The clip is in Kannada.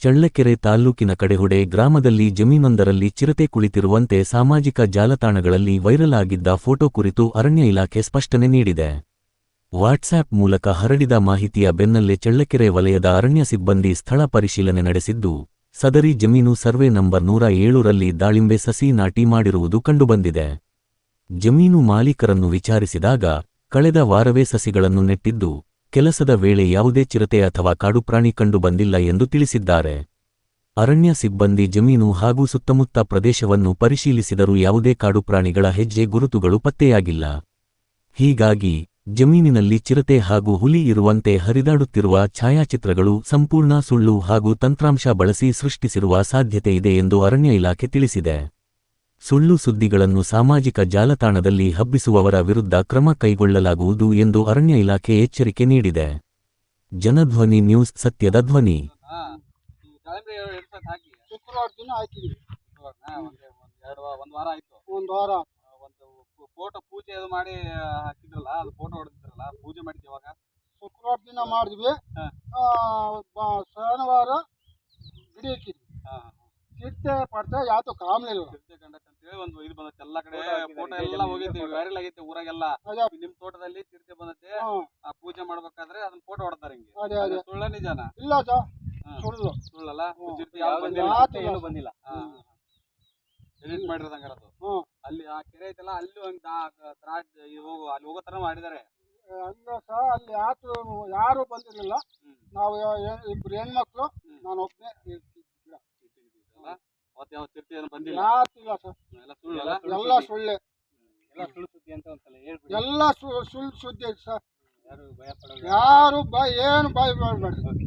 ಚಳ್ಳಕೆರೆ ತಾಲ್ಲೂಕಿನ ಕಡೆಹೊಡೆ ಗ್ರಾಮದಲ್ಲಿ ಜಮೀನೊಂದರಲ್ಲಿ ಚಿರತೆ ಕುಳಿತಿರುವಂತೆ ಸಾಮಾಜಿಕ ಜಾಲತಾಣಗಳಲ್ಲಿ ವೈರಲ್ ಆಗಿದ್ದ ಫೋಟೋ ಕುರಿತು ಅರಣ್ಯ ಇಲಾಖೆ ಸ್ಪಷ್ಟನೆ ನೀಡಿದೆ. ವಾಟ್ಸ್ಆಪ್ ಮೂಲಕ ಹರಡಿದ ಮಾಹಿತಿಯ ಬೆನ್ನಲ್ಲೇ ಚಳ್ಳಕೆರೆ ವಲಯದ ಅರಣ್ಯ ಸಿಬ್ಬಂದಿ ಸ್ಥಳ ಪರಿಶೀಲನೆ ನಡೆಸಿದ್ದು, ಸದರಿ ಜಮೀನು ಸರ್ವೆ ನಂಬರ್ 107ರಲ್ಲಿ ದಾಳಿಂಬೆ ಸಸಿ ನಾಟಿ ಮಾಡಿರುವುದು ಕಂಡುಬಂದಿದೆ. ಜಮೀನು ಮಾಲೀಕರನ್ನು ವಿಚಾರಿಸಿದಾಗ, ಕಳೆದ ವಾರವೇ ಸಸಿಗಳನ್ನು ನೆಟ್ಟಿದ್ದು, ಕೆಲಸದ ವೇಳೆ ಯಾವುದೇ ಚಿರತೆ ಅಥವಾ ಕಾಡುಪ್ರಾಣಿ ಕಂಡುಬಂದಿಲ್ಲ ಎಂದು ತಿಳಿಸಿದ್ದಾರೆ. ಅರಣ್ಯ ಸಿಬ್ಬಂದಿ ಜಮೀನು ಹಾಗೂ ಸುತ್ತಮುತ್ತ ಪ್ರದೇಶವನ್ನು ಪರಿಶೀಲಿಸಿದರೂ ಯಾವುದೇ ಕಾಡುಪ್ರಾಣಿಗಳ ಹೆಜ್ಜೆ ಗುರುತುಗಳು ಪತ್ತೆಯಾಗಿಲ್ಲ. ಹೀಗಾಗಿ ಜಮೀನಿನಲ್ಲಿ ಚಿರತೆ ಹಾಗೂ ಹುಲಿ ಇರುವಂತೆ ಹರಿದಾಡುತ್ತಿರುವ ಛಾಯಾಚಿತ್ರಗಳು ಸಂಪೂರ್ಣ ಸುಳ್ಳು ಹಾಗೂ ತಂತ್ರಾಂಶ ಬಳಸಿ ಸೃಷ್ಟಿಸಿರುವ ಸಾಧ್ಯತೆ ಇದೆ ಎಂದು ಅರಣ್ಯ ಇಲಾಖೆ ತಿಳಿಸಿದೆ. ಸುಳ್ಳು ಸುದ್ದಿಗಳನ್ನು ಸಾಮಾಜಿಕ ಜಾಲತಾಣದಲ್ಲಿ ಹಬ್ಬಿಸುವವರ ವಿರುದ್ಧ ಕ್ರಮ ಕೈಗೊಳ್ಳಲಾಗುವುದು ಎಂದು ಅರಣ್ಯ ಇಲಾಖೆ ಎಚ್ಚರಿಕೆ ನೀಡಿದೆ. ಜನಧ್ವನಿ ನ್ಯೂಸ್ ಸತ್ಯದ ಧ್ವನಿ. ಶುಕ್ರವಾರ ದಿನ ಹಾಕಿದ್ವಿ. ಒಂದು ವಾರ ಫೋಟೋ ಪೂಜೆ ಮಾಡಿ ಹಾಕಿದ್ರಲ್ಲ, ಅದು ಫೋಟೋ ಹೊಡೆದಿದ್ರಲ್ಲ, ಪೂಜೆ ಮಾಡಿದ್ವಿ. ಇವಾಗ ಶುಕ್ರವಾರ ದಿನ ಮಾಡಿದ್ವಿ. ಶನಿವಾರ ಗಿಡಿ ಹಾಕಿದ್ವಿ. ಚಿಟ್ಟೆ ಪಡ್ತೆ ಯಾವ್ದು ಕಾಮ್ಲಿಲ್ಲ. ಚಿರತೆ ಕಂಡಕ್ಟ್ ಅಂತ ಹೇಳಿ ಒಂದು ಇದು ಬಂದತ್ತೆ, ಎಲ್ಲ ಕಡೆ ಫೋಟೋ ಎಲ್ಲ ಹೋಗೈತಿ, ವೈರಲ್ ಆಗೈತಿ ಊರಾಗೆಲ್ಲ. ನಿಮ್ ತೋಟದಲ್ಲಿ ಚಿರತೆ ಬಂದತ್ತೆ, ಪೂಜೆ ಮಾಡ್ಬೇಕಾದ್ರೆ ಅದನ್ನ ಫೋಟೋ ಹೊಡ್ತಾರೆ. ಹಿಂಗೆ ಸುಳ್ಳ ನಿಜಾನ? ಇಲ್ಲ ಸರ್, ಸುಳ್ಳು. ಸುಳ್ಳಲ್ಲ. ಚಿರತೆ ಏನು ಬಂದಿಲ್ಲ. ಎಡಿಟ್ ಮಾಡಿರೋದಂಗಾರ ಅದು. ಅಲ್ಲಿ ಆ ಕೆರೆ ಐತಲ್ಲ, ಅಲ್ಲಿ ಒಂದು ಅಲ್ಲಿ ಹೋಗೋ ತರ ಮಾಡಿದ್ದಾರೆ. ಅಲ್ಲ ಸರ್, ಅಲ್ಲಿ ಯಾರು ಬಂದಿರ್ಲಿಲ್ಲ. ನಾವು ಇಬ್ರು ಹೆಣ್ಮಕ್ಳು, ನಾನು ಒಬ್ಬನೇ. ಯಾವ ಚಿರತೆ ಏನು ಬಂದಿಲ್ಲ. ಯಾತಿಲ್ಲ ಸರ್, ಎಲ್ಲ ಸುಳ್ಳಲ್ಲ. ಎಲ್ಲ ಸುಳ್ಳೆ, ಎಲ್ಲ ಸುಳ್ಳು ಸುದ್ದಿ ಅಂತ ಒಂದ್ಸಲ ಹೇಳ್ಬಿಡಿ. ಎಲ್ಲ ಸುಳ್ಳು ಸುದ್ದಿ ಸರ್. ಯಾರು ಭಯ ಪಡೋದು? ಯಾರು ಏನು ಭಯ ಮಾಡಬೇಡಿ.